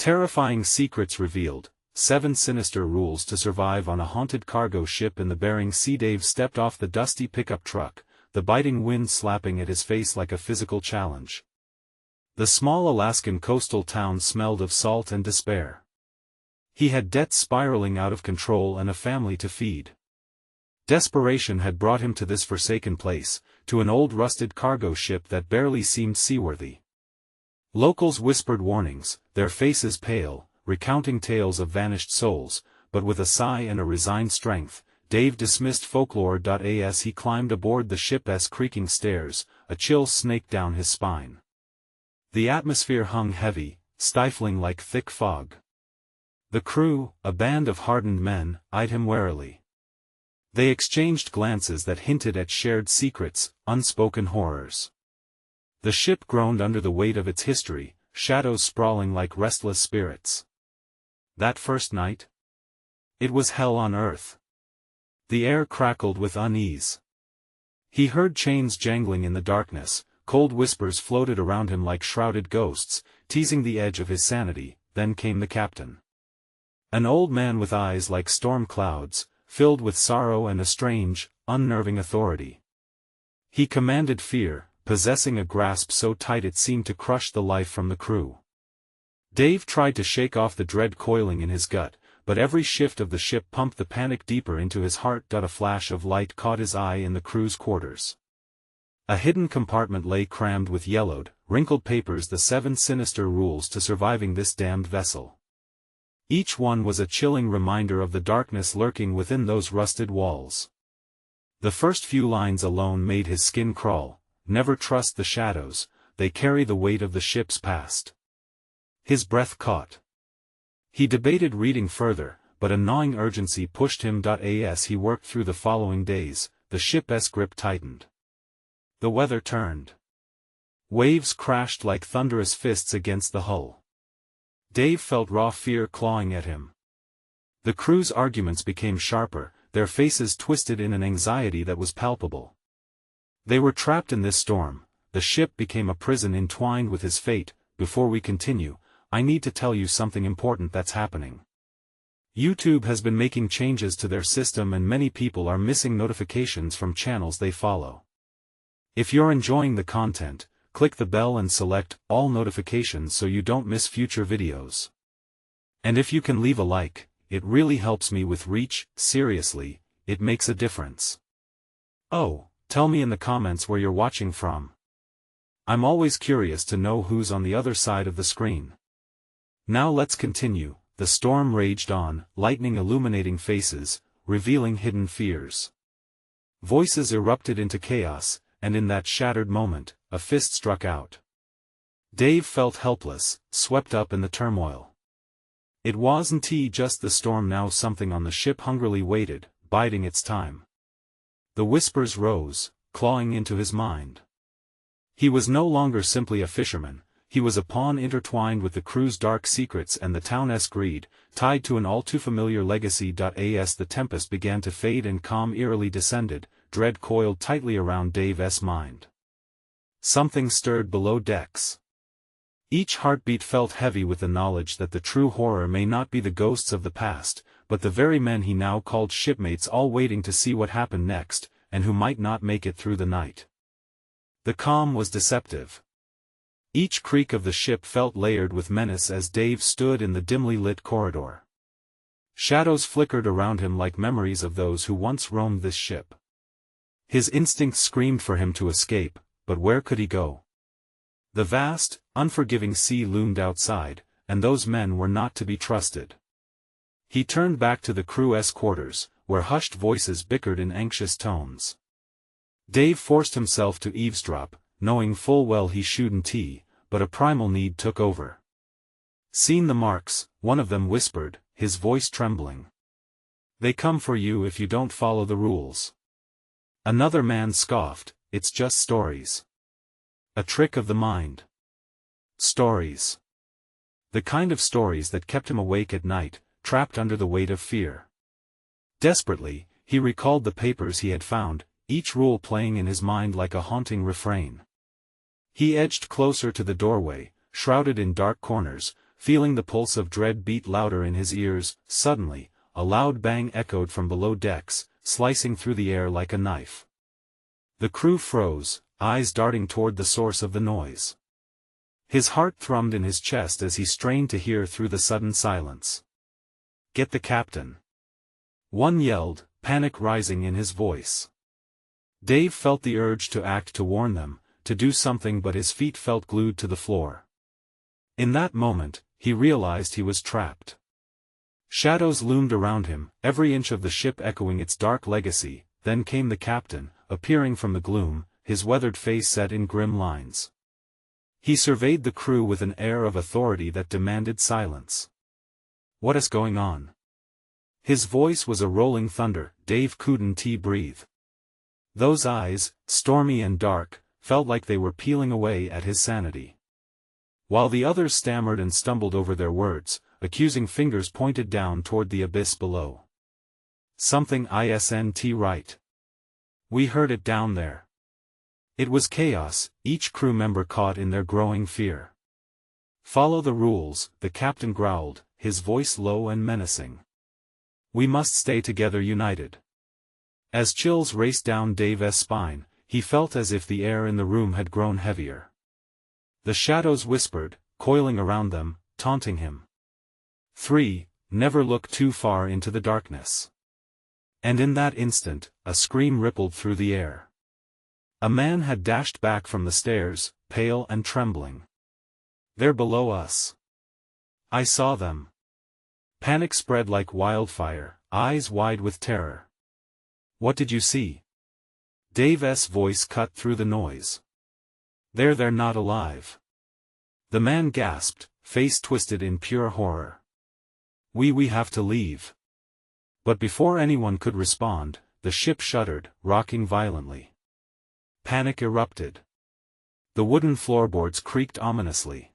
Terrifying secrets revealed, 7 sinister rules to survive on a haunted cargo ship in the Bering Sea. Dave stepped off the dusty pickup truck, the biting wind slapping at his face like a physical challenge. The small Alaskan coastal town smelled of salt and despair. He had debts spiraling out of control and a family to feed. Desperation had brought him to this forsaken place, to an old rusted cargo ship that barely seemed seaworthy. Locals whispered warnings, their faces pale, recounting tales of vanished souls, but with a sigh and a resigned strength, Dave dismissed folklore. As he climbed aboard the ship's creaking stairs, a chill snaked down his spine. The atmosphere hung heavy, stifling like thick fog. The crew, a band of hardened men, eyed him warily. They exchanged glances that hinted at shared secrets, unspoken horrors. The ship groaned under the weight of its history, shadows sprawling like restless spirits. That first night? It was hell on earth. The air crackled with unease. He heard chains jangling in the darkness, cold whispers floated around him like shrouded ghosts, teasing the edge of his sanity. Then came the captain. An old man with eyes like storm clouds, filled with sorrow and a strange, unnerving authority. He commanded fear, possessing a grasp so tight it seemed to crush the life from the crew. Dave tried to shake off the dread coiling in his gut, but every shift of the ship pumped the panic deeper into his heart. A flash of light caught his eye in the crew's quarters. A hidden compartment lay crammed with yellowed, wrinkled papers, the 7 sinister rules to surviving this damned vessel. Each one was a chilling reminder of the darkness lurking within those rusted walls. The first few lines alone made his skin crawl. Never trust the shadows, they carry the weight of the ship's past. His breath caught. He debated reading further, but a gnawing urgency pushed him. As he worked through the following days, the ship's grip tightened. The weather turned. Waves crashed like thunderous fists against the hull. Dave felt raw fear clawing at him. The crew's arguments became sharper, their faces twisted in an anxiety that was palpable. They were trapped in this storm, the ship became a prison entwined with his fate. Before we continue, I need to tell you something important that's happening. YouTube has been making changes to their system and many people are missing notifications from channels they follow. If you're enjoying the content, click the bell and select all notifications so you don't miss future videos. And if you can leave a like, it really helps me with reach. Seriously, it makes a difference. Oh, tell me in the comments where you're watching from. I'm always curious to know who's on the other side of the screen. Now let's continue. The storm raged on, lightning illuminating faces, revealing hidden fears. Voices erupted into chaos, and in that shattered moment, a fist struck out. Dave felt helpless, swept up in the turmoil. It wasn't just the storm now. Something on the ship hungrily waited, biding its time. The whispers rose, clawing into his mind. He was no longer simply a fisherman, he was a pawn intertwined with the crew's dark secrets and the town's greed, tied to an all-too-familiar legacy. As the tempest began to fade and calm eerily descended, dread coiled tightly around Dave's mind. Something stirred below decks. Each heartbeat felt heavy with the knowledge that the true horror may not be the ghosts of the past, but the very men he now called shipmates, all waiting to see what happened next, and who might not make it through the night. The calm was deceptive. Each creak of the ship felt layered with menace as Dave stood in the dimly lit corridor. Shadows flickered around him like memories of those who once roamed this ship. His instincts screamed for him to escape, but where could he go? The vast, unforgiving sea loomed outside, and those men were not to be trusted. He turned back to the crew's quarters, where hushed voices bickered in anxious tones. Dave forced himself to eavesdrop, knowing full well he shouldn't, but a primal need took over. "Seen the marks," one of them whispered, his voice trembling. "They come for you if you don't follow the rules." Another man scoffed, "It's just stories. A trick of the mind." Stories. The kind of stories that kept him awake at night, trapped under the weight of fear. Desperately, he recalled the papers he had found, each rule playing in his mind like a haunting refrain. He edged closer to the doorway, shrouded in dark corners, feeling the pulse of dread beat louder in his ears. Suddenly, a loud bang echoed from below decks, slicing through the air like a knife. The crew froze, eyes darting toward the source of the noise. His heart thrummed in his chest as he strained to hear through the sudden silence. "Get the captain!" one yelled, panic rising in his voice. Dave felt the urge to act, to warn them, to do something, but his feet felt glued to the floor. In that moment, he realized he was trapped. Shadows loomed around him, every inch of the ship echoing its dark legacy. Then came the captain, appearing from the gloom, his weathered face set in grim lines. He surveyed the crew with an air of authority that demanded silence. "What is going on?" His voice was a rolling thunder. Dave couldn't breathe. Those eyes, stormy and dark, felt like they were peeling away at his sanity. While the others stammered and stumbled over their words, accusing fingers pointed down toward the abyss below. "Something isn't right. We heard it down there." It was chaos, each crew member caught in their growing fear. "Follow the rules," the captain growled, his voice low and menacing. "We must stay together, united." As chills raced down Dave's spine, he felt as if the air in the room had grown heavier. The shadows whispered, coiling around them, taunting him. 3. Never look too far into the darkness. And in that instant, a scream rippled through the air. A man had dashed back from the stairs, pale and trembling. "They're below us. I saw them." Panic spread like wildfire, eyes wide with terror. "What did you see?" Dave's voice cut through the noise. They're not alive." The man gasped, face twisted in pure horror. We have to leave." But before anyone could respond, the ship shuddered, rocking violently. Panic erupted. The wooden floorboards creaked ominously.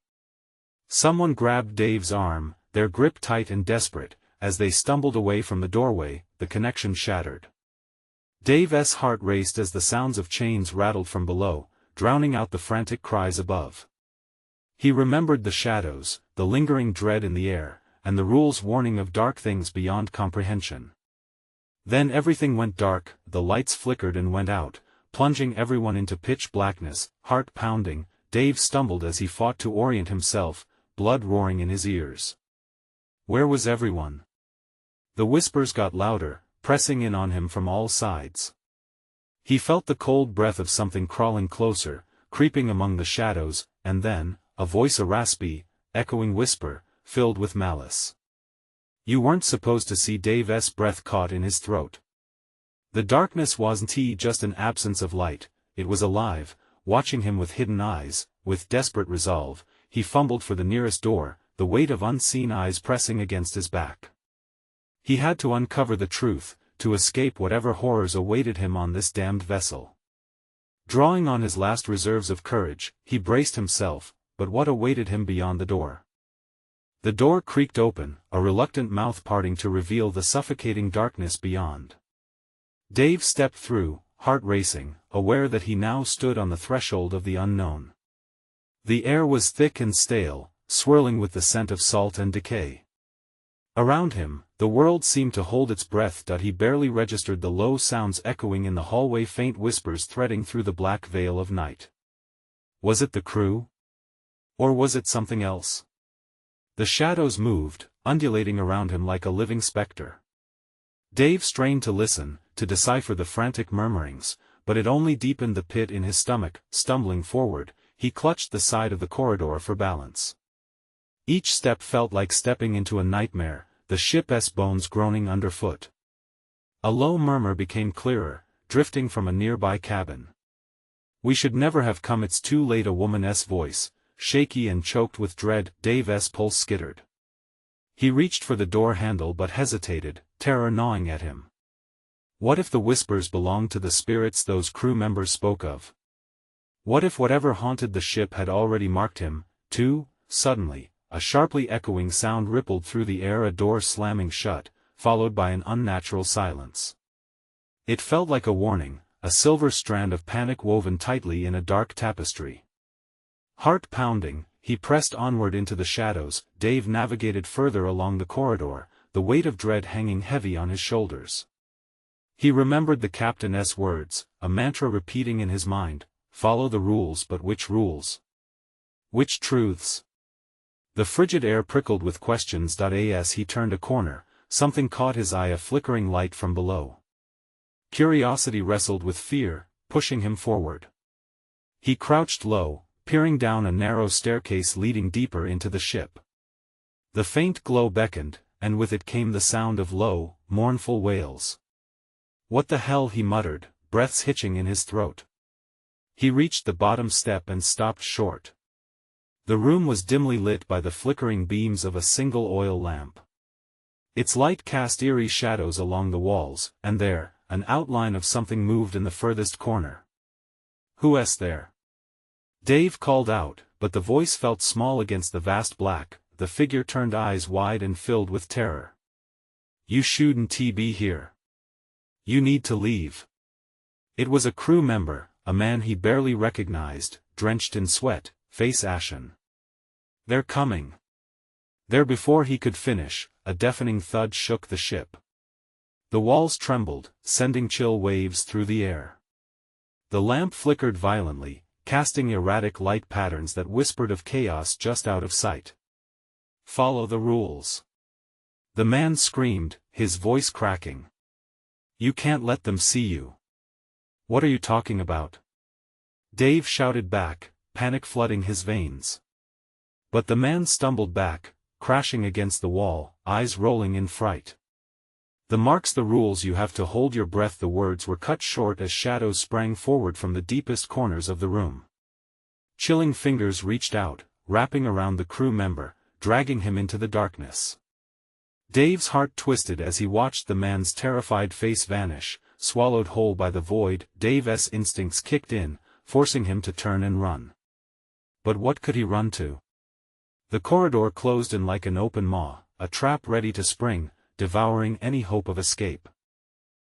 Someone grabbed Dave's arm, their grip tight and desperate. As they stumbled away from the doorway, the connection shattered. Dave's heart raced as the sounds of chains rattled from below, drowning out the frantic cries above. He remembered the shadows, the lingering dread in the air, and the rules warning of dark things beyond comprehension. Then everything went dark, the lights flickered and went out, plunging everyone into pitch blackness. Heart pounding, Dave stumbled as he fought to orient himself, blood roaring in his ears. Where was everyone? The whispers got louder, pressing in on him from all sides. He felt the cold breath of something crawling closer, creeping among the shadows, and then, a voice, a raspy, echoing whisper, filled with malice. "You weren't supposed to see." Dave's breath caught in his throat. The darkness wasn't just an absence of light, it was alive, watching him with hidden eyes. With desperate resolve, he fumbled for the nearest door, the weight of unseen eyes pressing against his back. He had to uncover the truth, to escape whatever horrors awaited him on this damned vessel. Drawing on his last reserves of courage, he braced himself, but what awaited him beyond the door? The door creaked open, a reluctant mouth parting to reveal the suffocating darkness beyond. Dave stepped through, heart racing, aware that he now stood on the threshold of the unknown. The air was thick and stale, swirling with the scent of salt and decay. Around him, the world seemed to hold its breath. He barely registered the low sounds echoing in the hallway, faint whispers threading through the black veil of night. Was it the crew? Or was it something else? The shadows moved, undulating around him like a living specter. Dave strained to listen, to decipher the frantic murmurings, but it only deepened the pit in his stomach. Stumbling forward, he clutched the side of the corridor for balance. Each step felt like stepping into a nightmare, the ship's bones groaning underfoot. A low murmur became clearer, drifting from a nearby cabin. "We should never have come, it's too late." A woman's voice, shaky and choked with dread. Dave's pulse skittered. He reached for the door handle but hesitated, terror gnawing at him. What if the whispers belonged to the spirits those crew members spoke of? What if whatever haunted the ship had already marked him, too? Suddenly, a sharply echoing sound rippled through the air, a door slamming shut, followed by an unnatural silence. It felt like a warning, a silver strand of panic woven tightly in a dark tapestry. Heart pounding, he pressed onward into the shadows. Dave navigated further along the corridor, the weight of dread hanging heavy on his shoulders. He remembered the captain's words, a mantra repeating in his mind, "Follow the rules." But which rules? Which truths? The frigid air prickled with questions. As he turned a corner, something caught his eye, a flickering light from below. Curiosity wrestled with fear, pushing him forward. He crouched low, peering down a narrow staircase leading deeper into the ship. The faint glow beckoned, and with it came the sound of low, mournful wails. "What the hell?" he muttered, breaths hitching in his throat. He reached the bottom step and stopped short. The room was dimly lit by the flickering beams of a single oil lamp. Its light cast eerie shadows along the walls, and there, an outline of something moved in the furthest corner. "Who's there?" Dave called out, but the voice felt small against the vast black. The figure turned, eyes wide and filled with terror. "You shouldn't be here. You need to leave." It was a crew member, a man he barely recognized, drenched in sweat, face ashen. "They're coming." There, before he could finish, a deafening thud shook the ship. The walls trembled, sending chill waves through the air. The lamp flickered violently, casting erratic light patterns that whispered of chaos just out of sight. "Follow the rules." The man screamed, his voice cracking. "You can't let them see you." "What are you talking about?" Dave shouted back, panic flooding his veins. But the man stumbled back, crashing against the wall, eyes rolling in fright. "The marks, the rules. You have to hold your breath." The words were cut short as shadows sprang forward from the deepest corners of the room. Chilling fingers reached out, wrapping around the crew member, dragging him into the darkness. Dave's heart twisted as he watched the man's terrified face vanish, swallowed whole by the void. Dave's instincts kicked in, forcing him to turn and run. But what could he run to? The corridor closed in like an open maw, a trap ready to spring, devouring any hope of escape.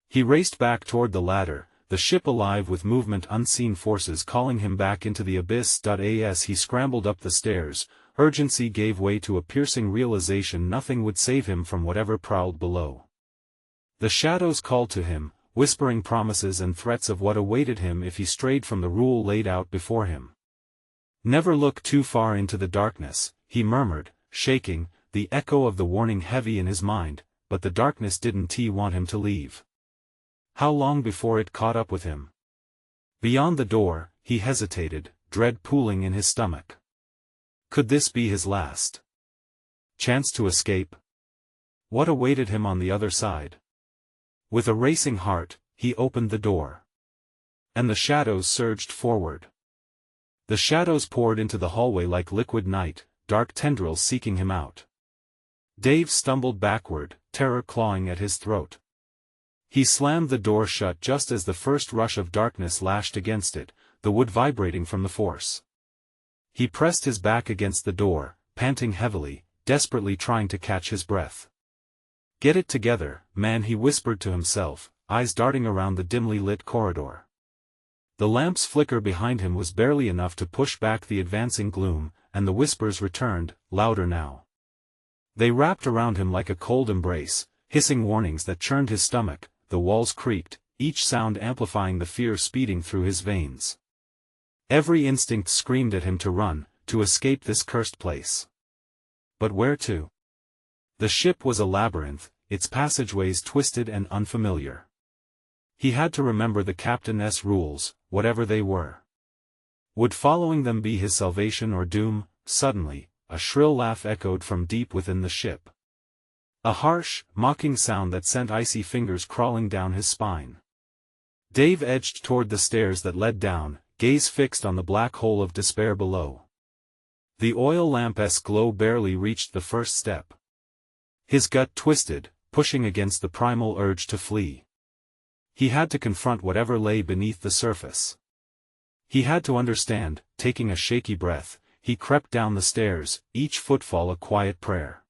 He raced back toward the ladder, the ship alive with movement, unseen forces calling him back into the abyss. As he scrambled up the stairs, urgency gave way to a piercing realization nothing would save him from whatever prowled below. The shadows called to him, whispering promises and threats of what awaited him if he strayed from the rule laid out before him. "Never look too far into the darkness," he murmured, shaking, the echo of the warning heavy in his mind, but the darkness didn't want him to leave. How long before it caught up with him? Beyond the door, he hesitated, dread pooling in his stomach. Could this be his last chance to escape? What awaited him on the other side? With a racing heart, he opened the door. And the shadows surged forward. The shadows poured into the hallway like liquid night, dark tendrils seeking him out. Dave stumbled backward, terror clawing at his throat. He slammed the door shut just as the first rush of darkness lashed against it, the wood vibrating from the force. He pressed his back against the door, panting heavily, desperately trying to catch his breath. "Get it together, man," he whispered to himself, eyes darting around the dimly lit corridor. The lamp's flicker behind him was barely enough to push back the advancing gloom, and the whispers returned, louder now. They wrapped around him like a cold embrace, hissing warnings that churned his stomach. The walls creaked, each sound amplifying the fear speeding through his veins. Every instinct screamed at him to run, to escape this cursed place. But where to? The ship was a labyrinth, its passageways twisted and unfamiliar. He had to remember the captain's rules, whatever they were. Would following them be his salvation or doom? Suddenly, a shrill laugh echoed from deep within the ship. A harsh, mocking sound that sent icy fingers crawling down his spine. Dave edged toward the stairs that led down, gaze fixed on the black hole of despair below. The oil lamp's glow barely reached the first step. His gut twisted, pushing against the primal urge to flee. He had to confront whatever lay beneath the surface. He had to understand. Taking a shaky breath, he crept down the stairs, each footfall a quiet prayer.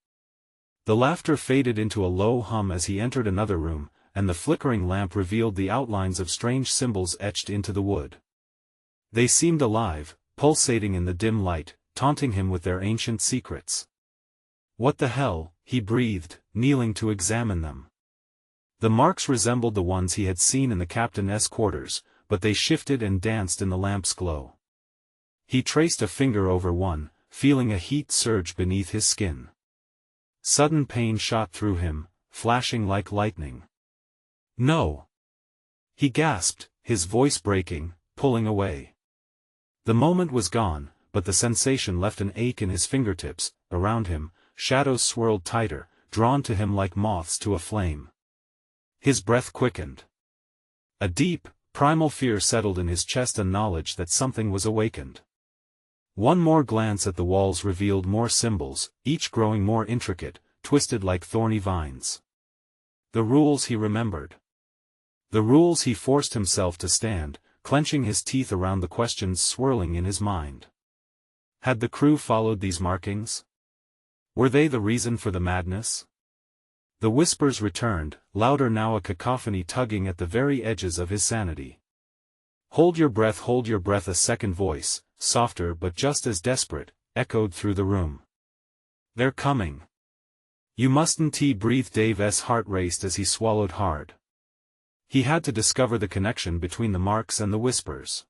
The laughter faded into a low hum as he entered another room, and the flickering lamp revealed the outlines of strange symbols etched into the wood. They seemed alive, pulsating in the dim light, taunting him with their ancient secrets. "What the hell?" he breathed, kneeling to examine them. The marks resembled the ones he had seen in the captain's quarters, but they shifted and danced in the lamp's glow. He traced a finger over one, feeling a heat surge beneath his skin. Sudden pain shot through him, flashing like lightning. "No!" he gasped, his voice breaking, pulling away. The moment was gone, but the sensation left an ache in his fingertips. Around him, shadows swirled tighter, drawn to him like moths to a flame. His breath quickened. A deep, primal fear settled in his chest, and knowledge that something was awakened. One more glance at the walls revealed more symbols, each growing more intricate, twisted like thorny vines. The rules he remembered. The rules he forced himself to stand, clenching his teeth around the questions swirling in his mind. Had the crew followed these markings? Were they the reason for the madness? The whispers returned, louder now, a cacophony tugging at the very edges of his sanity. Hold your breath, a second voice, softer but just as desperate, echoed through the room. "They're coming. You mustn't," he breathed. Dave's heart raced as he swallowed hard. He had to discover the connection between the marks and the whispers.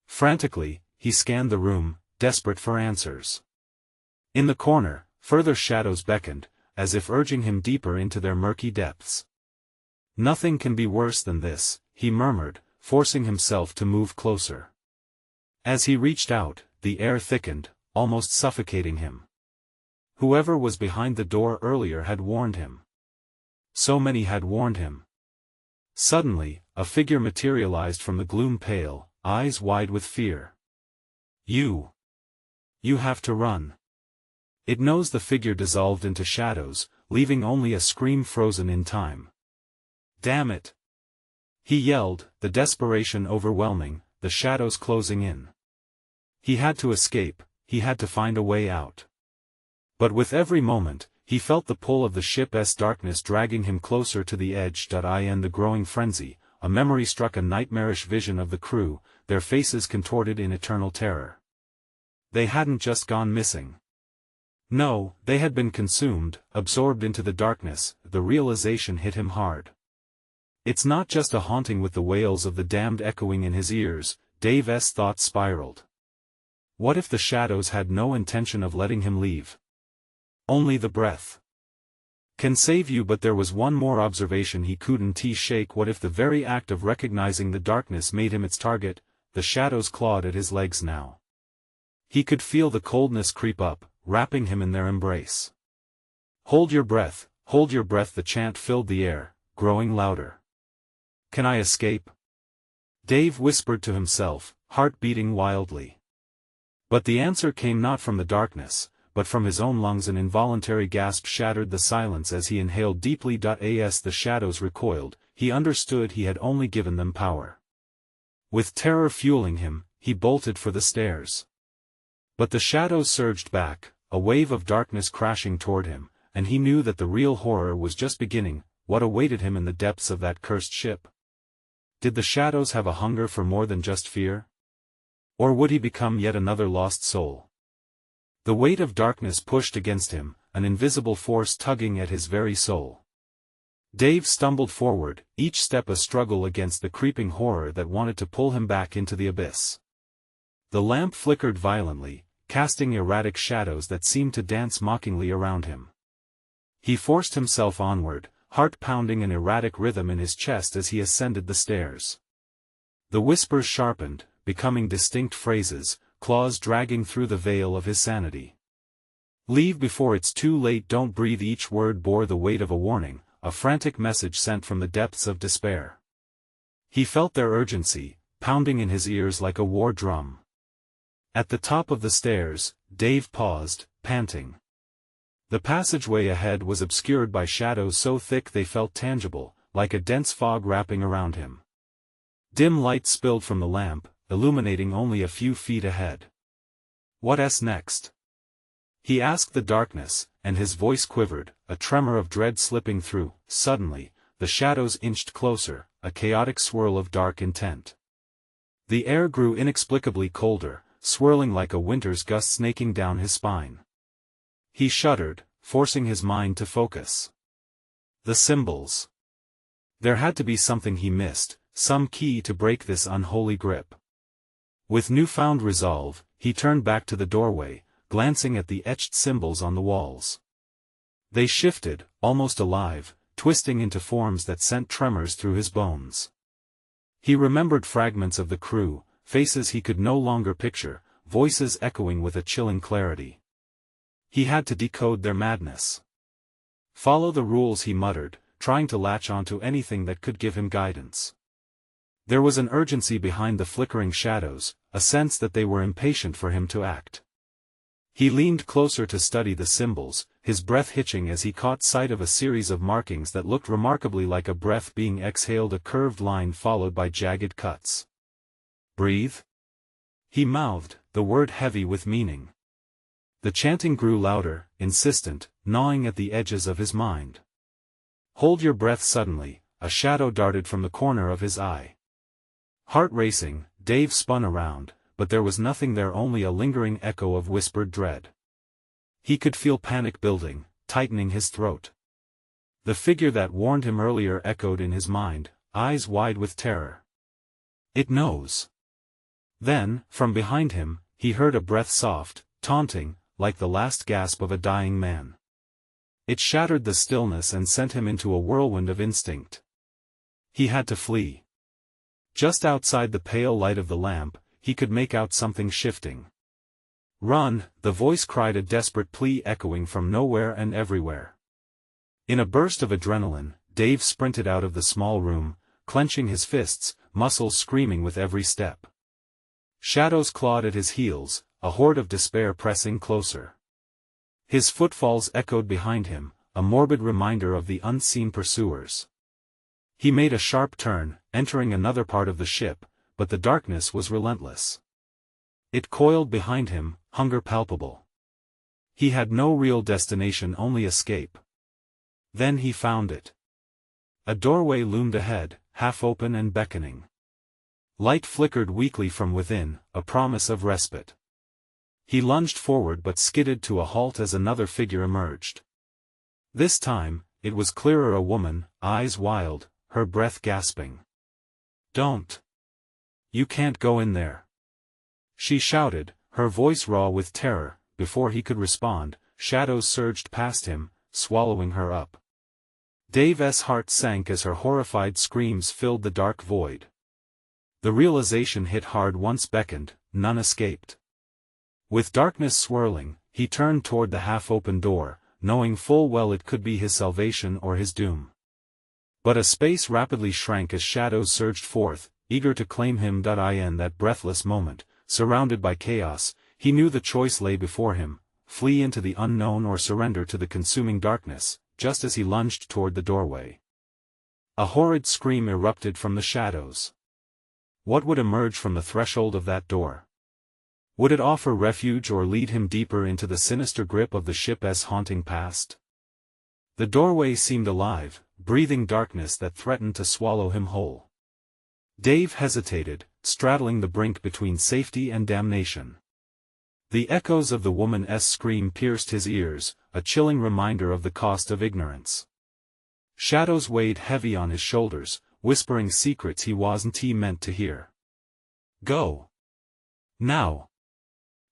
Frantically, he scanned the room, desperate for answers. In the corner, further shadows beckoned, as if urging him deeper into their murky depths. "Nothing can be worse than this," he murmured, forcing himself to move closer. As he reached out, the air thickened, almost suffocating him. Whoever was behind the door earlier had warned him. So many had warned him. Suddenly, a figure materialized from the gloom, pale, eyes wide with fear. You have to run." It knows. The figure dissolved into shadows, leaving only a scream frozen in time. "Damn it!" he yelled, the desperation overwhelming, the shadows closing in. He had to escape, he had to find a way out. But with every moment, he felt the pull of the ship's darkness dragging him closer to the edge. In the growing frenzy, a memory struck, a nightmarish vision of the crew, their faces contorted in eternal terror. They hadn't just gone missing. No, they had been consumed, absorbed into the darkness. The realization hit him hard. It's not just a haunting with the wails of the damned echoing in his ears. Dave's thoughts spiraled. What if the shadows had no intention of letting him leave? Only the breath can save you. But there was one more observation he couldn't shake. What if the very act of recognizing the darkness made him its target? The shadows clawed at his legs now. He could feel the coldness creep up, wrapping him in their embrace. Hold your breath, the chant filled the air, growing louder. "Can I escape?" Dave whispered to himself, heart beating wildly. But the answer came not from the darkness, but from his own lungs. An involuntary gasp shattered the silence as he inhaled deeply. As the shadows recoiled, he understood he had only given them power. With terror fueling him, he bolted for the stairs. But the shadows surged back, a wave of darkness crashing toward him, and he knew that the real horror was just beginning. What awaited him in the depths of that cursed ship? Did the shadows have a hunger for more than just fear? Or would he become yet another lost soul? The weight of darkness pushed against him, an invisible force tugging at his very soul. Dave stumbled forward, each step a struggle against the creeping horror that wanted to pull him back into the abyss. The lamp flickered violently, casting erratic shadows that seemed to dance mockingly around him. He forced himself onward, heart pounding an erratic rhythm in his chest as he ascended the stairs. The whispers sharpened, becoming distinct phrases, claws dragging through the veil of his sanity. "Leave before it's too late, don't breathe." Each word bore the weight of a warning, a frantic message sent from the depths of despair. He felt their urgency, pounding in his ears like a war drum. At the top of the stairs, Dave paused, panting. The passageway ahead was obscured by shadows so thick they felt tangible, like a dense fog wrapping around him. Dim light spilled from the lamp, illuminating only a few feet ahead. "What's next?" he asked the darkness, and his voice quivered, a tremor of dread slipping through. Suddenly, the shadows inched closer, a chaotic swirl of dark intent. The air grew inexplicably colder, swirling like a winter's gust snaking down his spine. He shuddered, forcing his mind to focus. The symbols. There had to be something he missed, some key to break this unholy grip. With newfound resolve, he turned back to the doorway, glancing at the etched symbols on the walls. They shifted, almost alive, twisting into forms that sent tremors through his bones. He remembered fragments of the crew, faces he could no longer picture, voices echoing with a chilling clarity. He had to decode their madness. Follow the rules, he muttered, trying to latch onto anything that could give him guidance. There was an urgency behind the flickering shadows, a sense that they were impatient for him to act. He leaned closer to study the symbols, his breath hitching as he caught sight of a series of markings that looked remarkably like a breath being exhaled, a curved line followed by jagged cuts. Breathe? He mouthed, the word heavy with meaning. The chanting grew louder, insistent, gnawing at the edges of his mind. Hold your breath. Suddenly, a shadow darted from the corner of his eye. Heart racing, Dave spun around, but there was nothing there, only a lingering echo of whispered dread. He could feel panic building, tightening his throat. The figure that warned him earlier echoed in his mind, eyes wide with terror. It knows. Then, from behind him, he heard a breath, soft, taunting, like the last gasp of a dying man. It shattered the stillness and sent him into a whirlwind of instinct. He had to flee. Just outside the pale light of the lamp, he could make out something shifting. Run, the voice cried, a desperate plea echoing from nowhere and everywhere. In a burst of adrenaline, Dave sprinted out of the small room, clenching his fists, muscles screaming with every step. Shadows clawed at his heels, a horde of despair pressing closer. His footfalls echoed behind him, a morbid reminder of the unseen pursuers. He made a sharp turn, entering another part of the ship, but the darkness was relentless. It coiled behind him, hunger palpable. He had no real destination, only escape. Then he found it. A doorway loomed ahead, half open and beckoning. Light flickered weakly from within, a promise of respite. He lunged forward but skidded to a halt as another figure emerged. This time, it was clearer, a woman, eyes wild, her breath gasping. Don't. You can't go in there. She shouted, her voice raw with terror. Before he could respond, shadows surged past him, swallowing her up. Dave's heart sank as her horrified screams filled the dark void. The realization hit hard. Once beckoned, none escaped. With darkness swirling, he turned toward the half-open door, knowing full well it could be his salvation or his doom. But a space rapidly shrank as shadows surged forth, eager to claim him. In that breathless moment, surrounded by chaos, he knew the choice lay before him: flee into the unknown or surrender to the consuming darkness. Just as he lunged toward the doorway, a horrid scream erupted from the shadows. What would emerge from the threshold of that door? Would it offer refuge or lead him deeper into the sinister grip of the ship's haunting past? The doorway seemed alive, breathing darkness that threatened to swallow him whole. Dave hesitated, straddling the brink between safety and damnation. The echoes of the woman's scream pierced his ears, a chilling reminder of the cost of ignorance. Shadows weighed heavy on his shoulders, whispering secrets he wasn't meant to hear. Go. Now.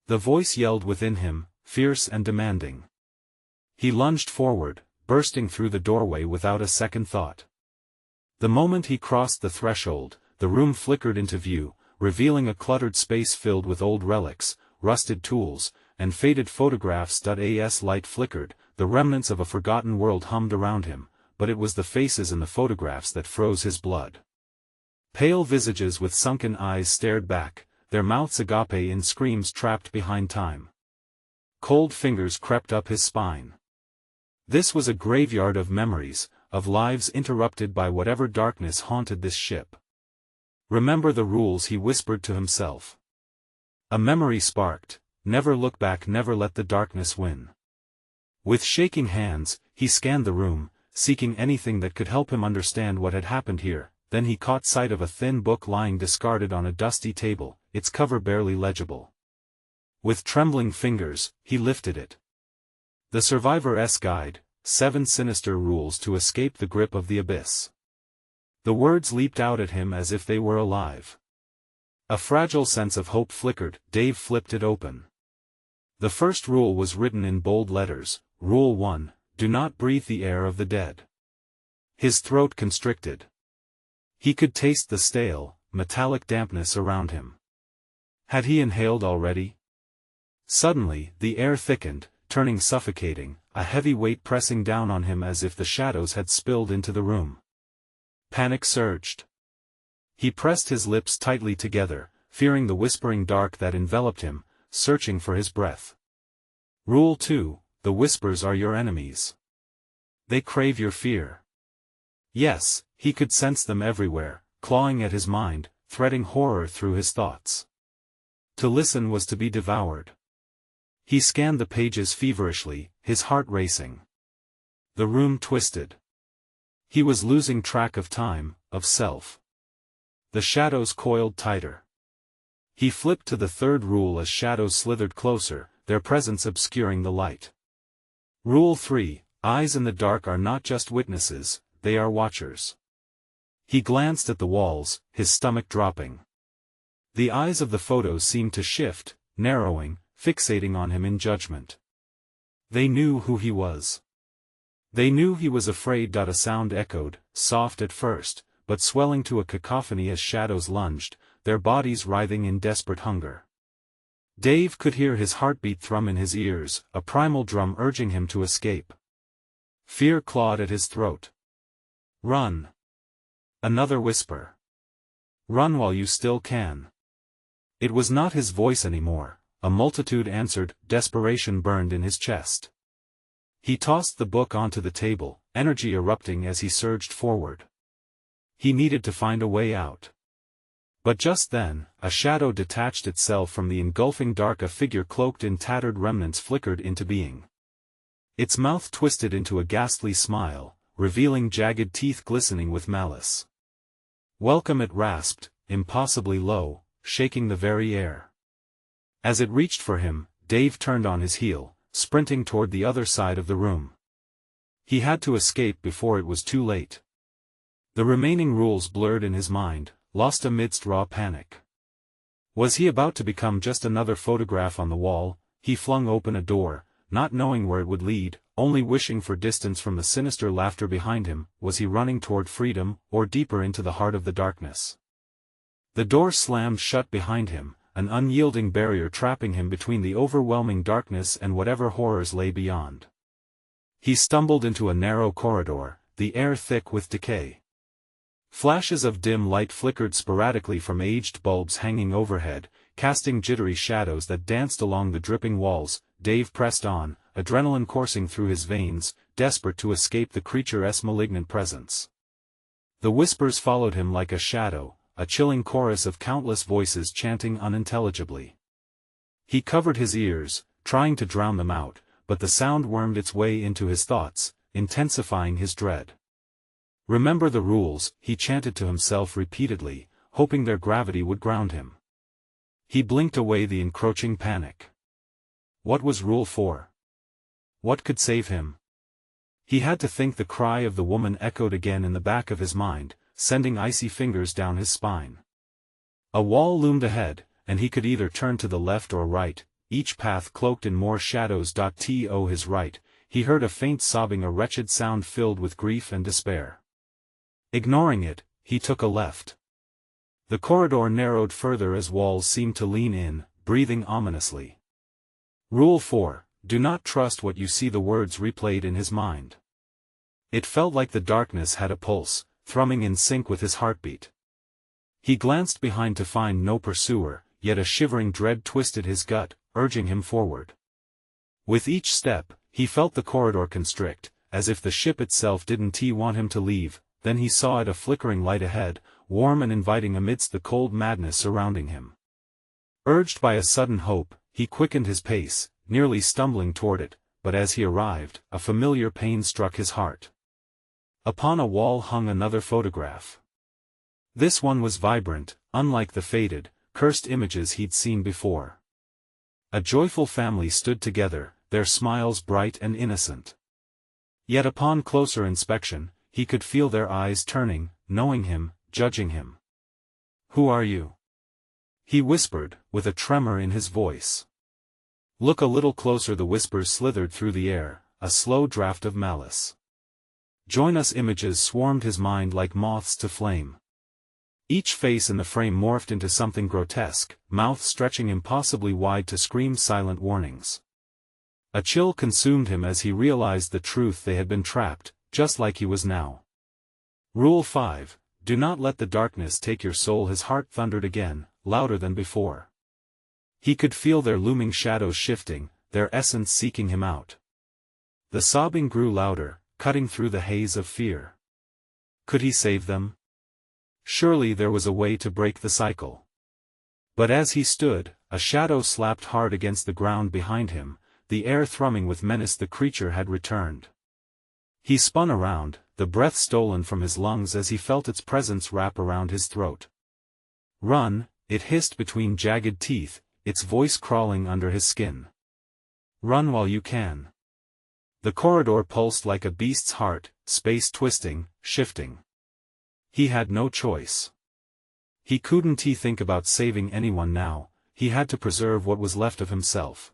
The voice yelled within him, fierce and demanding. He lunged forward, bursting through the doorway without a second thought. The moment he crossed the threshold, the room flickered into view, revealing a cluttered space filled with old relics, rusted tools, and faded photographs. As light flickered, the remnants of a forgotten world hummed around him, but it was the faces in the photographs that froze his blood. Pale visages with sunken eyes stared back, their mouths agape in screams trapped behind time. Cold fingers crept up his spine. This was a graveyard of memories, of lives interrupted by whatever darkness haunted this ship. Remember the rules, he whispered to himself. A memory sparked: never look back, never let the darkness win. With shaking hands, he scanned the room, seeking anything that could help him understand what had happened here. Then he caught sight of a thin book lying discarded on a dusty table, its cover barely legible. With trembling fingers, he lifted it. The Survivor's Guide, 7 Sinister Rules to Escape the Grip of the Abyss. The words leaped out at him as if they were alive. A fragile sense of hope flickered. Dave flipped it open. The first rule was written in bold letters, Rule 1, do not breathe the air of the dead. His throat constricted. He could taste the stale, metallic dampness around him. Had he inhaled already? Suddenly, the air thickened, turning suffocating, a heavy weight pressing down on him as if the shadows had spilled into the room. Panic surged. He pressed his lips tightly together, fearing the whispering dark that enveloped him, searching for his breath. Rule 2, the whispers are your enemies. They crave your fear. Yes, he could sense them everywhere, clawing at his mind, threading horror through his thoughts. To listen was to be devoured. He scanned the pages feverishly, his heart racing. The room twisted. He was losing track of time, of self. The shadows coiled tighter. He flipped to the third rule as shadows slithered closer, their presence obscuring the light. Rule 3, eyes in the dark are not just witnesses, they are watchers. He glanced at the walls, his stomach dropping. The eyes of the photos seemed to shift, narrowing, fixating on him in judgment. They knew who he was. They knew he was afraid. A sound echoed, soft at first, but swelling to a cacophony as shadows lunged, their bodies writhing in desperate hunger. Dave could hear his heartbeat thrum in his ears, a primal drum urging him to escape. Fear clawed at his throat. Run. Another whisper. Run while you still can. It was not his voice anymore, a multitude answered. Desperation burned in his chest. He tossed the book onto the table, energy erupting as he surged forward. He needed to find a way out. But just then, a shadow detached itself from the engulfing dark. A figure cloaked in tattered remnants flickered into being. Its mouth twisted into a ghastly smile, revealing jagged teeth glistening with malice. Welcome, it rasped, impossibly low, shaking the very air. As it reached for him, Dave turned on his heel, sprinting toward the other side of the room. He had to escape before it was too late. The remaining rules blurred in his mind, lost amidst raw panic. Was he about to become just another photograph on the wall? He flung open a door, not knowing where it would lead, only wishing for distance from the sinister laughter behind him. Was he running toward freedom, or deeper into the heart of the darkness? The door slammed shut behind him, an unyielding barrier trapping him between the overwhelming darkness and whatever horrors lay beyond. He stumbled into a narrow corridor, the air thick with decay. Flashes of dim light flickered sporadically from aged bulbs hanging overhead, casting jittery shadows that danced along the dripping walls. Dave pressed on, adrenaline coursing through his veins, desperate to escape the creature's malignant presence. The whispers followed him like a shadow, a chilling chorus of countless voices chanting unintelligibly. He covered his ears, trying to drown them out, but the sound wormed its way into his thoughts, intensifying his dread. Remember the rules, he chanted to himself repeatedly, hoping their gravity would ground him. He blinked away the encroaching panic. What was Rule 4? What could save him? He had to think. The cry of the woman echoed again in the back of his mind, sending icy fingers down his spine. A wall loomed ahead, and he could either turn to the left or right, each path cloaked in more shadows. To his right, he heard a faint sobbing, a wretched sound filled with grief and despair. Ignoring it, he took a left. The corridor narrowed further as walls seemed to lean in, breathing ominously. Rule 4, do not trust what you see. The words replayed in his mind. It felt like the darkness had a pulse, thrumming in sync with his heartbeat. He glanced behind to find no pursuer, yet a shivering dread twisted his gut, urging him forward. With each step, he felt the corridor constrict, as if the ship itself didn't want him to leave. Then he saw it, a flickering light ahead, warm and inviting amidst the cold madness surrounding him. Urged by a sudden hope, he quickened his pace, nearly stumbling toward it, but as he arrived, a familiar pain struck his heart. Upon a wall hung another photograph. This one was vibrant, unlike the faded, cursed images he'd seen before. A joyful family stood together, their smiles bright and innocent. Yet upon closer inspection, he could feel their eyes turning, knowing him, judging him. "Who are you?" he whispered, with a tremor in his voice. "Look a little closer." The whispers slithered through the air, a slow draft of malice. "Join us." Images swarmed his mind like moths to flame. Each face in the frame morphed into something grotesque, mouth stretching impossibly wide to scream silent warnings. A chill consumed him as he realized the truth: they had been trapped, just like he was now. Rule 5. Do not let the darkness take your soul. His heart thundered again, louder than before. He could feel their looming shadows shifting, their essence seeking him out. The sobbing grew louder, cutting through the haze of fear. Could he save them? Surely there was a way to break the cycle. But as he stood, a shadow slapped hard against the ground behind him, the air thrumming with menace. The creature had returned. He spun around, the breath stolen from his lungs as he felt its presence wrap around his throat. "Run," it hissed between jagged teeth, its voice crawling under his skin. "Run while you can." The corridor pulsed like a beast's heart, space twisting, shifting. He had no choice. He couldn't think about saving anyone now, he had to preserve what was left of himself.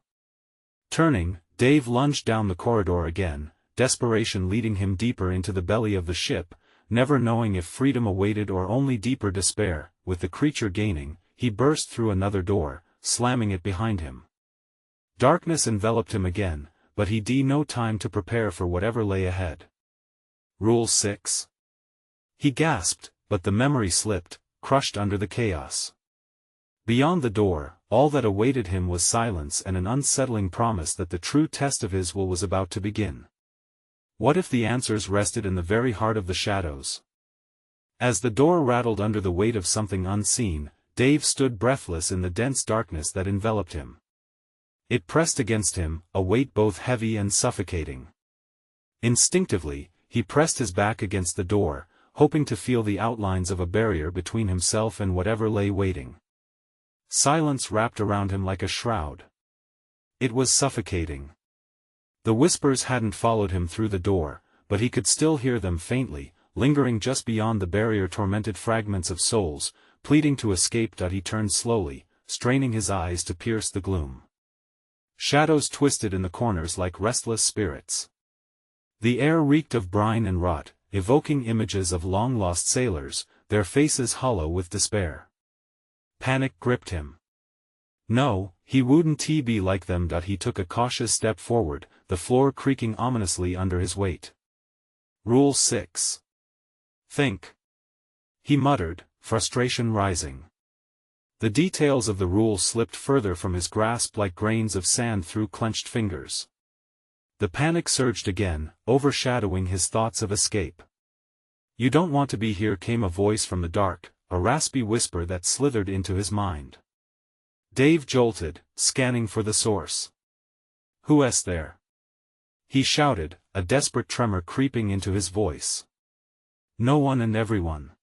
Turning, Dave lunged down the corridor again, desperation leading him deeper into the belly of the ship, never knowing if freedom awaited or only deeper despair. With the creature gaining, he burst through another door, slamming it behind him. Darkness enveloped him again, but he had no time to prepare for whatever lay ahead. Rule 6. He gasped, but the memory slipped, crushed under the chaos. Beyond the door, all that awaited him was silence and an unsettling promise that the true test of his will was about to begin. What if the answers rested in the very heart of the shadows? As the door rattled under the weight of something unseen, Dave stood breathless in the dense darkness that enveloped him. It pressed against him, a weight both heavy and suffocating. Instinctively, he pressed his back against the door, hoping to feel the outlines of a barrier between himself and whatever lay waiting. Silence wrapped around him like a shroud. It was suffocating. The whispers hadn't followed him through the door, but he could still hear them faintly, lingering just beyond the barrier. Tormented fragments of souls, pleading to escape. He turned slowly, straining his eyes to pierce the gloom. Shadows twisted in the corners like restless spirits. The air reeked of brine and rot, evoking images of long-lost sailors, their faces hollow with despair. Panic gripped him. No, he wouldn't be like them. He took a cautious step forward, the floor creaking ominously under his weight. Rule 6. Think. He muttered, frustration rising. The details of the rule slipped further from his grasp like grains of sand through clenched fingers. The panic surged again, overshadowing his thoughts of escape. "You don't want to be here," came a voice from the dark, a raspy whisper that slithered into his mind. Dave jolted, scanning for the source. "Who's there?" he shouted, a desperate tremor creeping into his voice. "No one and everyone."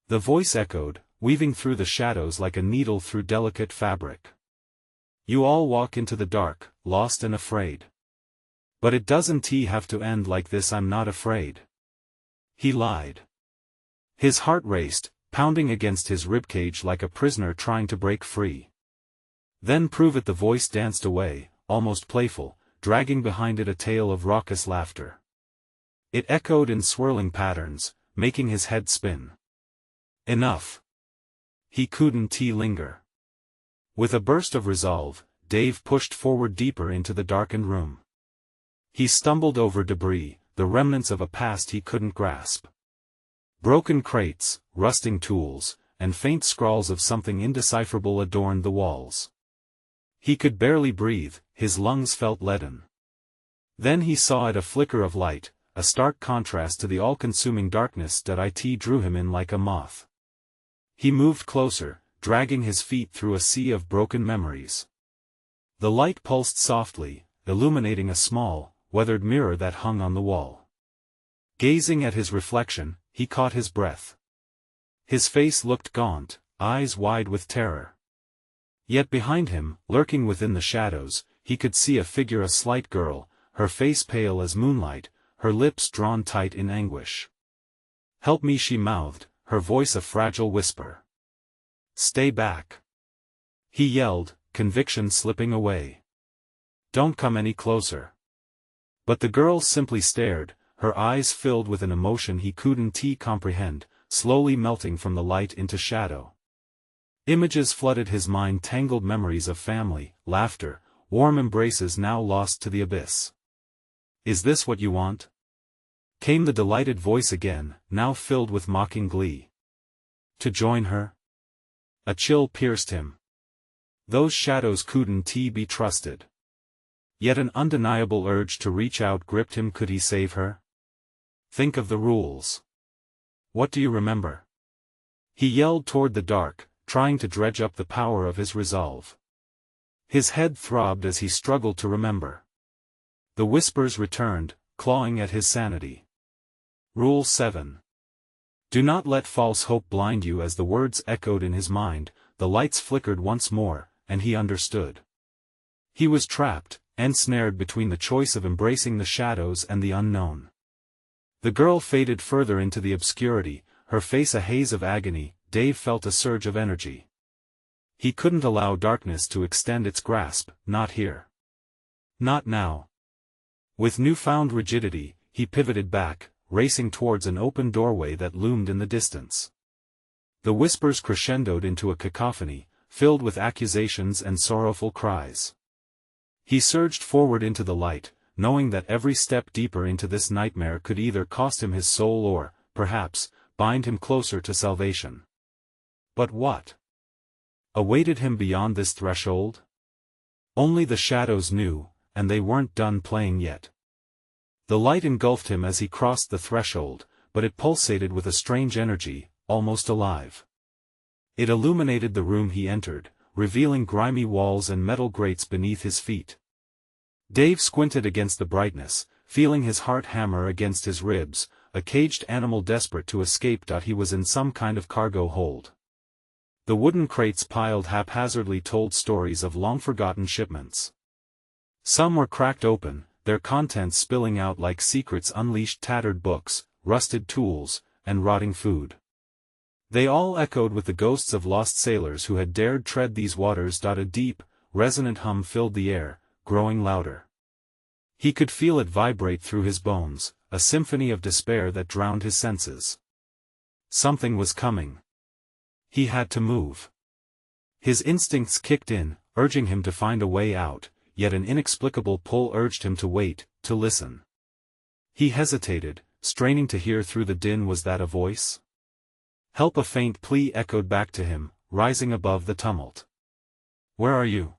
The voice echoed, weaving through the shadows like a needle through delicate fabric. "You all walk into the dark, lost and afraid. But it doesn't have to end like this." "I'm not afraid." He lied. His heart raced, pounding against his ribcage like a prisoner trying to break free. "Then prove it." The voice danced away, almost playful, dragging behind it a tale of raucous laughter. It echoed in swirling patterns, making his head spin. Enough. He couldn't linger. With a burst of resolve, Dave pushed forward deeper into the darkened room. He stumbled over debris, the remnants of a past he couldn't grasp. Broken crates, rusting tools, and faint scrawls of something indecipherable adorned the walls. He could barely breathe, his lungs felt leaden. Then he saw it, a flicker of light, a stark contrast to the all-consuming darkness that it drew him in like a moth. He moved closer, dragging his feet through a sea of broken memories. The light pulsed softly, illuminating a small, weathered mirror that hung on the wall. Gazing at his reflection, he caught his breath. His face looked gaunt, eyes wide with terror. Yet behind him, lurking within the shadows, he could see a figure, a slight girl, her face pale as moonlight, her lips drawn tight in anguish. "Help me," she mouthed, her voice a fragile whisper. "Stay back," he yelled, conviction slipping away. "Don't come any closer." But the girl simply stared, her eyes filled with an emotion he couldn't comprehend, slowly melting from the light into shadow. Images flooded his mind, tangled memories of family, laughter, warm embraces now lost to the abyss. "Is this what you want?" came the delighted voice again, now filled with mocking glee. To join her? A chill pierced him. Those shadows couldn't be trusted. Yet an undeniable urge to reach out gripped him. Could he save her? "Think of the rules. What do you remember?" he yelled toward the dark, trying to dredge up the power of his resolve. His head throbbed as he struggled to remember. The whispers returned, clawing at his sanity. Rule 7. Do not let false hope blind you. As the words echoed in his mind, the lights flickered once more, and he understood. He was trapped, ensnared between the choice of embracing the shadows and the unknown. The girl faded further into the obscurity, her face a haze of agony. Dave felt a surge of energy. He couldn't allow darkness to extend its grasp, not here. Not now. With newfound rigidity, he pivoted back, racing towards an open doorway that loomed in the distance. The whispers crescendoed into a cacophony, filled with accusations and sorrowful cries. He surged forward into the light, knowing that every step deeper into this nightmare could either cost him his soul or, perhaps, bind him closer to salvation. But what awaited him beyond this threshold? Only the shadows knew, and they weren't done playing yet. The light engulfed him as he crossed the threshold, but it pulsated with a strange energy, almost alive. It illuminated the room he entered, revealing grimy walls and metal grates beneath his feet. Dave squinted against the brightness, feeling his heart hammer against his ribs, a caged animal desperate to escape. He was in some kind of cargo hold. The wooden crates piled haphazardly told stories of long-forgotten shipments. Some were cracked open, their contents spilling out like secrets unleashed. Tattered books, rusted tools, and rotting food. They all echoed with the ghosts of lost sailors who had dared tread these waters. A deep, resonant hum filled the air, growing louder. He could feel it vibrate through his bones, a symphony of despair that drowned his senses. Something was coming. He had to move. His instincts kicked in, urging him to find a way out, yet an inexplicable pull urged him to wait, to listen. He hesitated, straining to hear through the din. Was that a voice? Help! A faint plea echoed back to him, rising above the tumult. "Where are you?"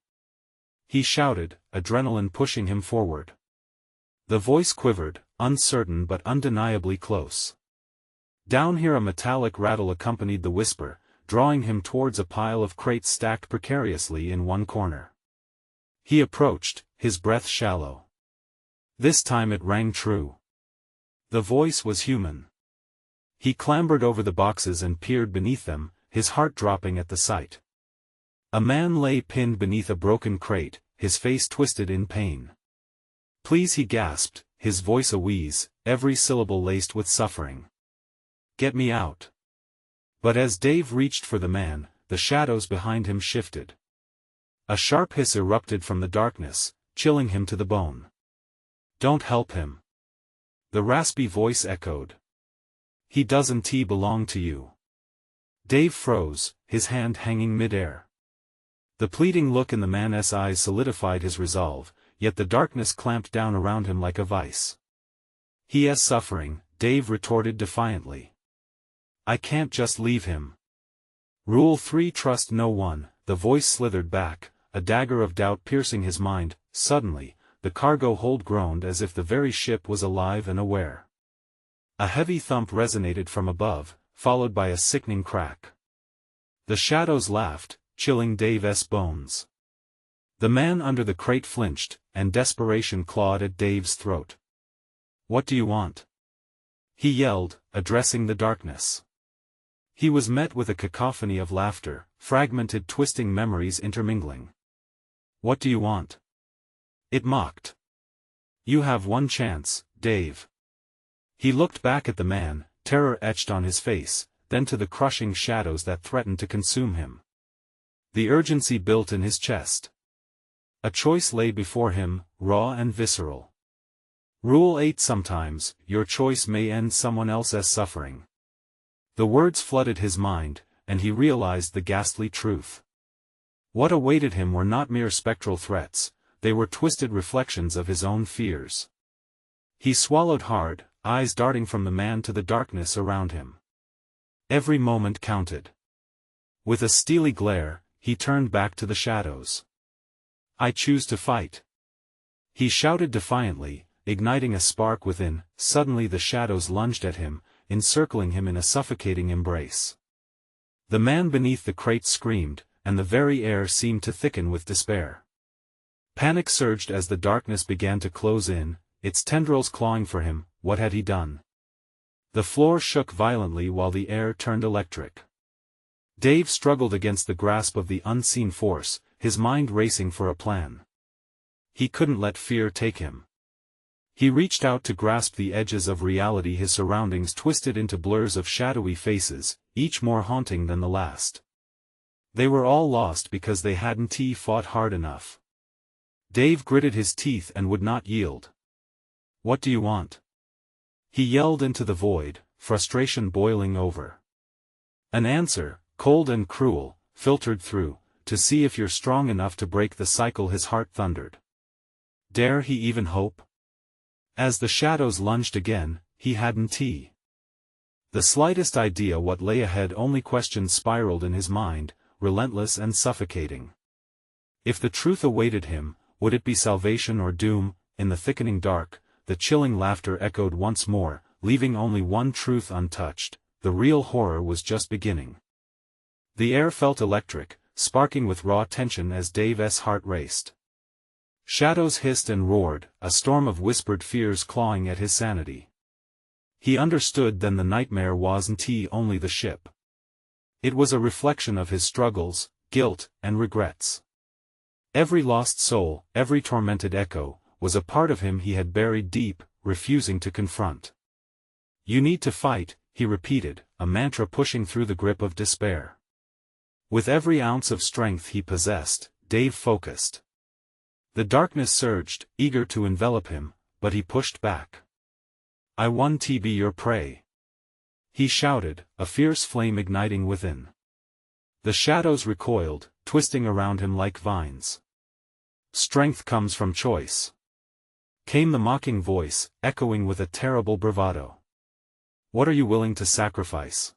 he shouted, adrenaline pushing him forward. The voice quivered, uncertain but undeniably close. "Down here." A metallic rattle accompanied the whisper, drawing him towards a pile of crates stacked precariously in one corner. He approached, his breath shallow. This time it rang true. The voice was human. He clambered over the boxes and peered beneath them, his heart dropping at the sight. A man lay pinned beneath a broken crate, his face twisted in pain. "Please," he gasped, his voice a wheeze, every syllable laced with suffering. "Get me out." But as Dave reached for the man, the shadows behind him shifted. A sharp hiss erupted from the darkness, chilling him to the bone. "Don't help him." The raspy voice echoed. "He doesn't belong to you." Dave froze, his hand hanging mid-air. The pleading look in the man's eyes solidified his resolve, yet the darkness clamped down around him like a vice. "He is suffering," Dave retorted defiantly. "I can't just leave him." Rule 3: Trust no one. The voice slithered back, a dagger of doubt piercing his mind. Suddenly, the cargo hold groaned as if the very ship was alive and aware. A heavy thump resonated from above, followed by a sickening crack. The shadows laughed, chilling Dave's bones. The man under the crate flinched, and desperation clawed at Dave's throat. "What do you want?" he yelled, addressing the darkness. He was met with a cacophony of laughter, fragmented twisting memories intermingling. "What do you want?" it mocked. "You have one chance, Dave." He looked back at the man, terror etched on his face, then to the crushing shadows that threatened to consume him. The urgency built in his chest. A choice lay before him, raw and visceral. Rule 8: sometimes, your choice may end someone else's suffering. The words flooded his mind, and he realized the ghastly truth. What awaited him were not mere spectral threats, they were twisted reflections of his own fears. He swallowed hard, eyes darting from the man to the darkness around him. Every moment counted. With a steely glare, he turned back to the shadows. "I choose to fight," he shouted defiantly, igniting a spark within. Suddenly the shadows lunged at him, encircling him in a suffocating embrace. The man beneath the crate screamed, and the very air seemed to thicken with despair. Panic surged as the darkness began to close in, its tendrils clawing for him. What had he done? The floor shook violently while the air turned electric. Dave struggled against the grasp of the unseen force, his mind racing for a plan. He couldn't let fear take him. He reached out to grasp the edges of reality. His surroundings twisted into blurs of shadowy faces, each more haunting than the last. They were all lost because they hadn't fought hard enough. Dave gritted his teeth and would not yield. "What do you want?" he yelled into the void, frustration boiling over. An answer, cold and cruel, filtered through. "To see if you're strong enough to break the cycle," his heart thundered. Dare he even hope? As the shadows lunged again, he hadn't the slightest idea what lay ahead. Only questions spiraled in his mind, relentless and suffocating. If the truth awaited him, would it be salvation or doom? In the thickening dark, the chilling laughter echoed once more, leaving only one truth untouched: the real horror was just beginning. The air felt electric, sparking with raw tension as Dave's heart raced. Shadows hissed and roared, a storm of whispered fears clawing at his sanity. He understood then the nightmare wasn't only the ship. It was a reflection of his struggles, guilt, and regrets. Every lost soul, every tormented echo, was a part of him he had buried deep, refusing to confront. "You need to fight," he repeated, a mantra pushing through the grip of despair. With every ounce of strength he possessed, Dave focused. The darkness surged, eager to envelop him, but he pushed back. "I want to be your prey," he shouted, a fierce flame igniting within. The shadows recoiled, twisting around him like vines. "Strength comes from choice," came the mocking voice, echoing with a terrible bravado. "What are you willing to sacrifice?"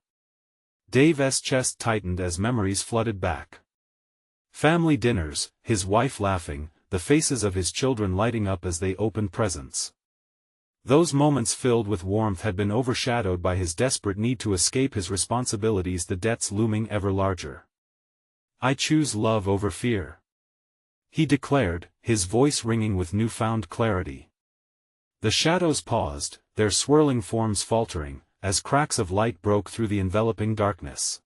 Dave's chest tightened as memories flooded back. Family dinners, his wife laughing, the faces of his children lighting up as they opened presents. Those moments filled with warmth had been overshadowed by his desperate need to escape his responsibilities, the debts looming ever larger. "I choose love over fear," he declared, his voice ringing with newfound clarity. The shadows paused, their swirling forms faltering, as cracks of light broke through the enveloping darkness.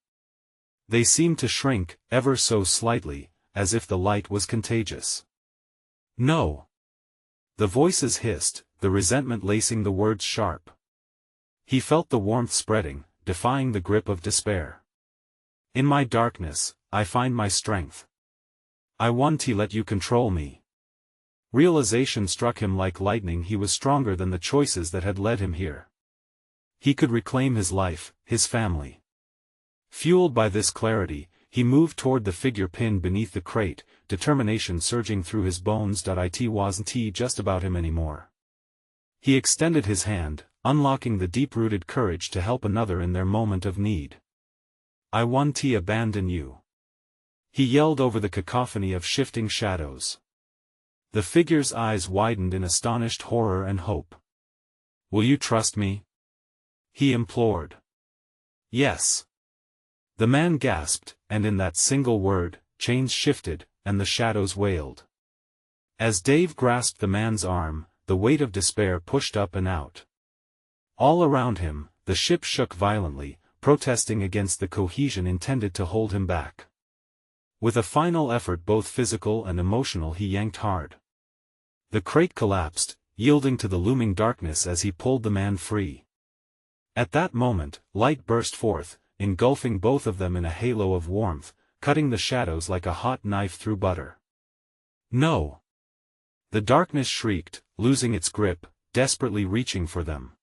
They seemed to shrink, ever so slightly, as if the light was contagious. "No!" the voices hissed, the resentment lacing the words sharp. He felt the warmth spreading, defying the grip of despair. "In my darkness, I find my strength. I want to let you control me." Realization struck him like lightning. He was stronger than the choices that had led him here. He could reclaim his life, his family. Fueled by this clarity, he moved toward the figure pinned beneath the crate, determination surging through his bones. It wasn't just about him anymore. He extended his hand, unlocking the deep-rooted courage to help another in their moment of need. "I won't abandon you," he yelled over the cacophony of shifting shadows. The figure's eyes widened in astonished horror and hope. "Will you trust me?" he implored. "Yes." The man gasped, and in that single word, chains shifted, and the shadows wailed. As Dave grasped the man's arm, the weight of despair pushed up and out. All around him, the ship shook violently, protesting against the cohesion intended to hold him back. With a final effort both physical and emotional, he yanked hard. The crate collapsed, yielding to the looming darkness as he pulled the man free. At that moment, light burst forth, engulfing both of them in a halo of warmth, cutting the shadows like a hot knife through butter. "No!" The darkness shrieked, losing its grip, desperately reaching for them.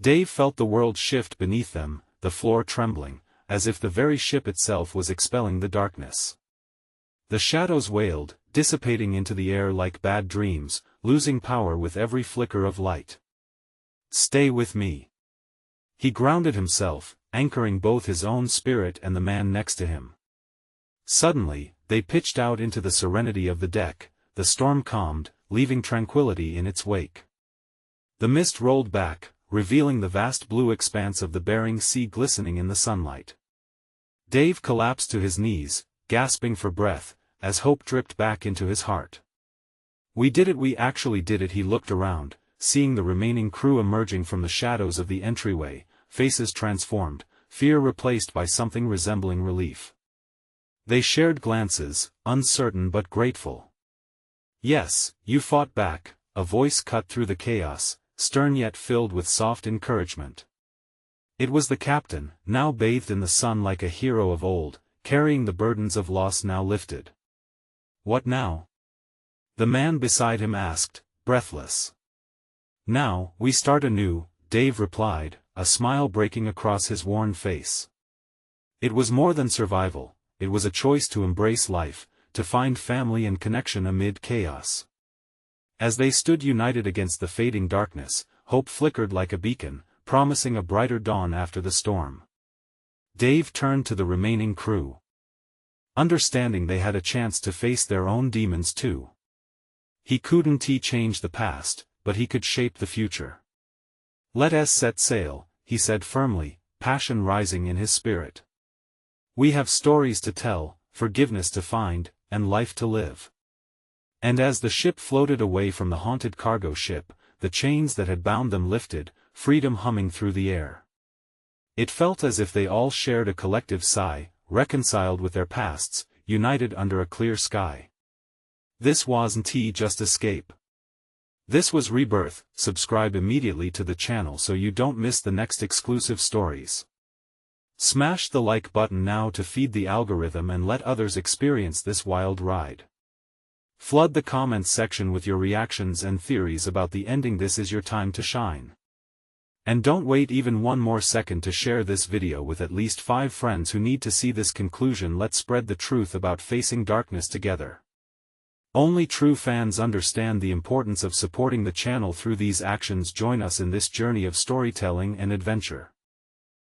Dave felt the world shift beneath them, the floor trembling, as if the very ship itself was expelling the darkness. The shadows wailed, dissipating into the air like bad dreams, losing power with every flicker of light. "Stay with me." He grounded himself, anchoring both his own spirit and the man next to him. Suddenly, they pitched out into the serenity of the deck. The storm calmed, leaving tranquility in its wake. The mist rolled back, revealing the vast blue expanse of the Bering Sea glistening in the sunlight. Dave collapsed to his knees, gasping for breath, as hope dripped back into his heart. "We did it, we actually did it." He looked around, seeing the remaining crew emerging from the shadows of the entryway, faces transformed, fear replaced by something resembling relief. They shared glances, uncertain but grateful. "Yes, you fought back," a voice cut through the chaos, stern yet filled with soft encouragement. It was the captain, now bathed in the sun like a hero of old, carrying the burdens of loss now lifted. "What now?" the man beside him asked, breathless. "Now, we start anew," Dave replied, a smile breaking across his worn face. It was more than survival, it was a choice to embrace life, to find family and connection amid chaos. As they stood united against the fading darkness, hope flickered like a beacon, promising a brighter dawn after the storm. Dave turned to the remaining crew. Understanding they had a chance to face their own demons too. He couldn't change the past, but he could shape the future. "Let us set sail," he said firmly, passion rising in his spirit. "We have stories to tell, forgiveness to find, and life to live." And as the ship floated away from the haunted cargo ship, the chains that had bound them lifted, freedom humming through the air. It felt as if they all shared a collective sigh, reconciled with their pasts, united under a clear sky. This wasn't just escape. This was rebirth. Subscribe immediately to the channel so you don't miss the next exclusive stories. Smash the like button now to feed the algorithm and let others experience this wild ride. Flood the comments section with your reactions and theories about the ending. This is your time to shine. And don't wait even one more second to share this video with at least 5 friends who need to see this conclusion. Let's spread the truth about facing darkness together. Only true fans understand the importance of supporting the channel through these actions. Join us in this journey of storytelling and adventure.